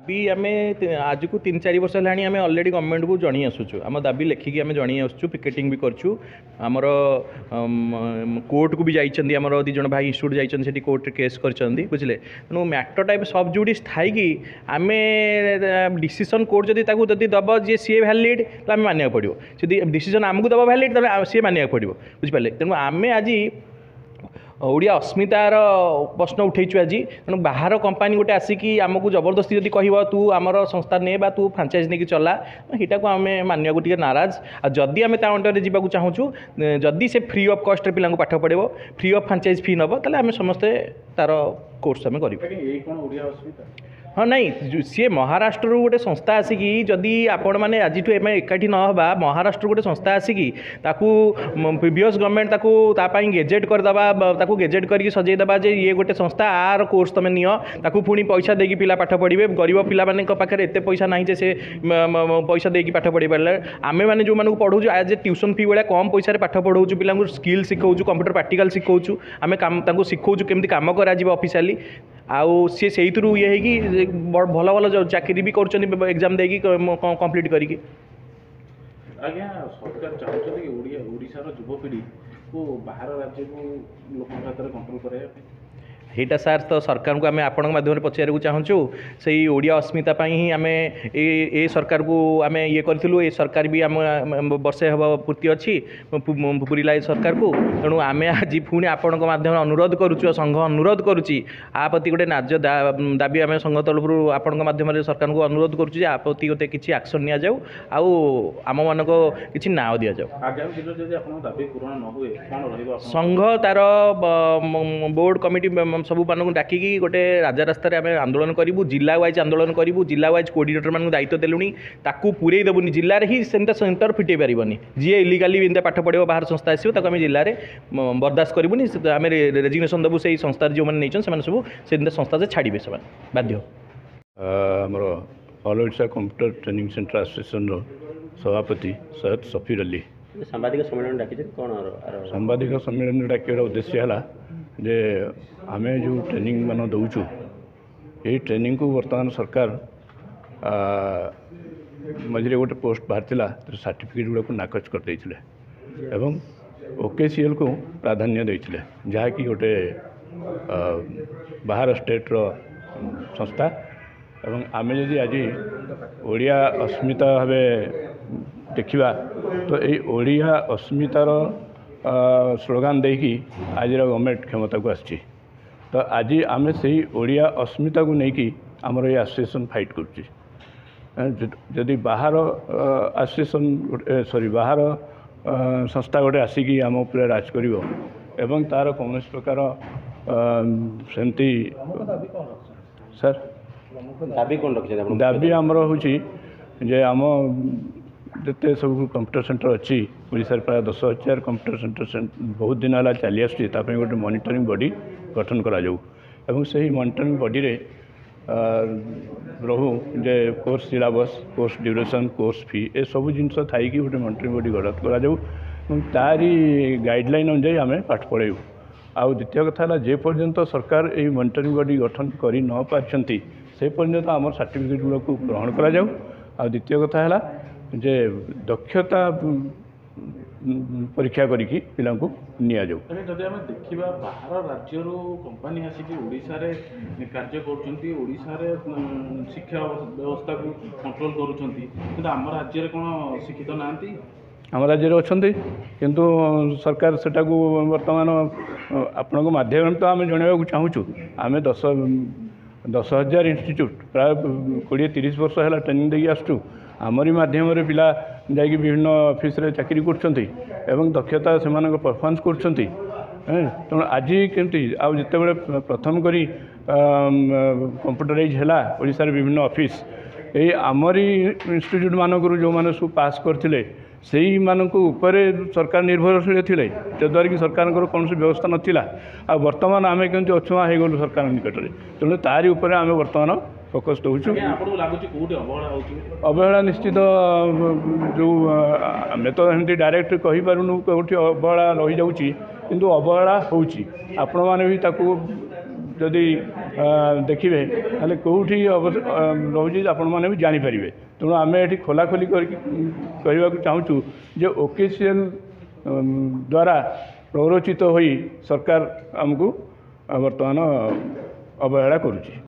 भी आम आज को 3-4 वर्ष है आम अलरेडी गवर्नमेंट को जनी आसुचु आम दाबी लिखिकी आम जनी आसुचु पिकेटिंग भी करछु आमर कोर्ट को भी जाइछन्ती आमर दी जन भाई इंस्टीट्यूट जाइछन्ती सेठी कोर्ट रे केस करछन्ती बुझले तेणु मैटर टाइप सब जुडिस थाई कि आम डिसीजन कोर्ट जदि ताकू जदि दब जे सी वैलिड तो आम मानिया पड़ो जदि डिसीजन आमको दब वैलिड तबे सी मानिया पड़ो बुझिपारे तेणु आम आज ओडिया अस्मितार प्रश्न उठेचु आज तेणु बाहर कंपानी गोटे आसिकी आमको जबरदस्ती जदि कह तू आमर संस्था ने बा तू फ्रांचाइज नहीं चला यहाँ को आम मानिया टे नाराज आ जदि आम अंडर जावाक चाहूँ जदि से फ्री ऑफ कॉस्ट पाठ पढ़ो फ्री ऑफ फ्रांचाइज फी नब ताले आम समस्ते तार कोर्स आम कर हाँ नहीं सी महाराष्ट्र गोटे संस्था आसिकी जदि आपण मैंने आज एकाठी नहबा महाराष्ट्र गोटे संस्था आसिकी प्रीवियस गवर्नमेंट ताकू गेजेट करदे गेजेट करके सजेदेबा जे ये गोटे संस्था आर कोर्स तुम नियो ताकू पुणी पैसा देकी पिला पाठ पढ़े गरीब पिला पाखे एत पैसा ना से पैसा देकी पाठ पढ़ी पारे आम मैंने जो मानक पढ़ाऊँ एज ए ट्यूशन फी भाया कम पैसा पाठ पढ़ाऊँ पिला स्किल शिखाऊँ कंप्यूटर प्रैक्टिकल शिखाऊँ आम शिखाऊँ केमती कम कर ऑफिशियली आउ सी से ये है भल भल चाकरी भी कर एग्जाम देकी कंप्लीट करके आज्ञा सरकार चाहते कि ओडिशार युवपीढ़ी को बाहर राज्य को लोक कंट्रोल कराया यहाँ सार तो सरकार को आम आपण माध्यम पचार चाहूँ से ओडिया अस्मिता ही आम ए सरकार को आम ये करूँ ये सरकार भी आम वर्षे हम पूर्ति अच्छी पूरीला सरकार को तेणु आम आज पुणी आपण माध्यम अनुरोध करुँ संघ अनुरोध करुच्ची प्रति गोटे नाज दाबी आम संघ तरफ आपण माध्यम सरकार को अनुरोध करुँ प्रति गोटे किसी एक्शन नि जाऊ आम मान कि ना दि जाऊ संघ तार बोर्ड कमिटी सबू मानक डाकिकी गोटे राजा रास्तार आम आंदोलन करूँ जिला वाइज आंदोलन करूँ जिला वाइज कोऑर्डिनेटर मान दायित्व देलुनी ताकू पूरे देवनी जिले ही सेंटर फिटे पारबनी जी इलिगाली पाठ पढ़ो बाहर संस्था आसो ताको आम जिले में बर्दाश्त करूनी आम रेजिग्नेशन देवु से संस्था जो मैंने नहीं सब से संस्था से छाड़े से बाध्य आमर all Odisha computer training centre association सभापति सैयद सफीर अली सांबादिक सम्मेलन डाकी कौन सांबादिक सम्मेलन डाक उद्देश्य है जे आम जो ट्रेनिंग मान दौचु ये ट्रेनिंग को वर्तमान सरकार मझे गोटे पोस्ट बाहर सर्टिफिकेट गुड़ा को नाकच करते एवं ओकेसीएल को प्राधान्य देते जहाँकि गोटे बाहर स्टेट रो संस्था एवं आम जदि आज ओडिया अस्मिता भाव देखा तो ये ओडिया अस्मितार स्लोगान देकी आज गवर्नमेंट क्षमता को आसी तो आज आम से ओडिया अस्मिता को लेकिन आमर ये एसोसिएशन फाइट करुँची बाहर एसोसिएशन सॉरी बाहर संस्था गोटे आसिकी आम उपर राज कर एवं तार कौन प्रकार सेमती सर दाबी कौन रखी दाबी आमर हूँ जे आम जिते सब कंप्यूटर सेंटर अच्छी ओडिशा प्राय 10,000 कंप्यूटर सेंटर बहुत दिन है चली आसूँ गोटे मॉनिटरिंग बॉडी गठन करा जाऊ एवं से ही मॉनिटरिंग बॉडी रे रहू जे course syllabus course duration course fee ए सब जिनस थी गोटे मॉनिटरिंग बॉडी गठन करा जाऊ तारी गाइडलाइन अनुसार आम पाठ पढ़ेबू आउ द्वितीय कथा है जे पर्यंत सरकार ये मॉनिटरिंग बॉडी गठन कर न पार्टी से पर्यंत आम सर्टिफिकेट गुड़ा को ग्रहण करा जाऊ आ द्वितीय कथा है जे दक्षता परीक्षा करिकी पिला को निया जाऊ जदि आम देखा बाहर राज्य कंपानी आसिक ओडिशा रे कार्य करोडिशा शिक्षा व्यवस्था को कंट्रोल करुँच आम राज्य कौन शिक्षित ना आम राज्य अच्छा किंतु सरकार सेटा को वर्तमान आपण माध्यम तो आम जनवाक चाहूँ आम 10,000 इंस्टीट्यूट प्राय 20-30 वर्ष है ट्रेनिंग देकी आसुँ आमरी माध्यम पिला जाकि विभिन्न ऑफिस रे चाकरी करछंती एवं दक्षता से परफॉर्मेंस करछंती तेणु आज केमती आउ जिते प्रथम करी कंप्यूटराइज है ओडिशा रे विभिन्न ऑफिस ये आमरी इंस्टीट्यूट मानक जो मैंने सब पास करते से ही मानक ऊपर सरकार निर्भरशील थे जद्वारा कि सरकार कौन व्यवस्था नाला आ बर्तमान आम केमती अछुआ हो गलु सरकार निकट में तेणु तारी उपर आम बर्तमान फोकस दूँ अवहेला निश्चित जो आम तो एमती डायरेक्ट कहीपरूँ कौटी अवहेला रही जाऊँगी किंतु अवहेला होची आपण मैंने भी ताकू जदि ଦେଖିବେ ତାହେଲେ କେଉଁଠି ରହୁଛି ଆପଣମାନେ ବି ଜାଣିପାରିବେ। ତେଣୁ ଆମେ ଏଠି ଖୋଲାଖୋଲି କରିକି କହିବାକୁ ଚାହୁଁଛୁ ଯେ ଓକେସିଏଲ୍ ଦ୍ୱାରା ପ୍ରରୋଚିତ ହୋଇ ସରକାର ଆମକୁ ବର୍ତ୍ତମାନ ଅବହେଳା କରୁଛି।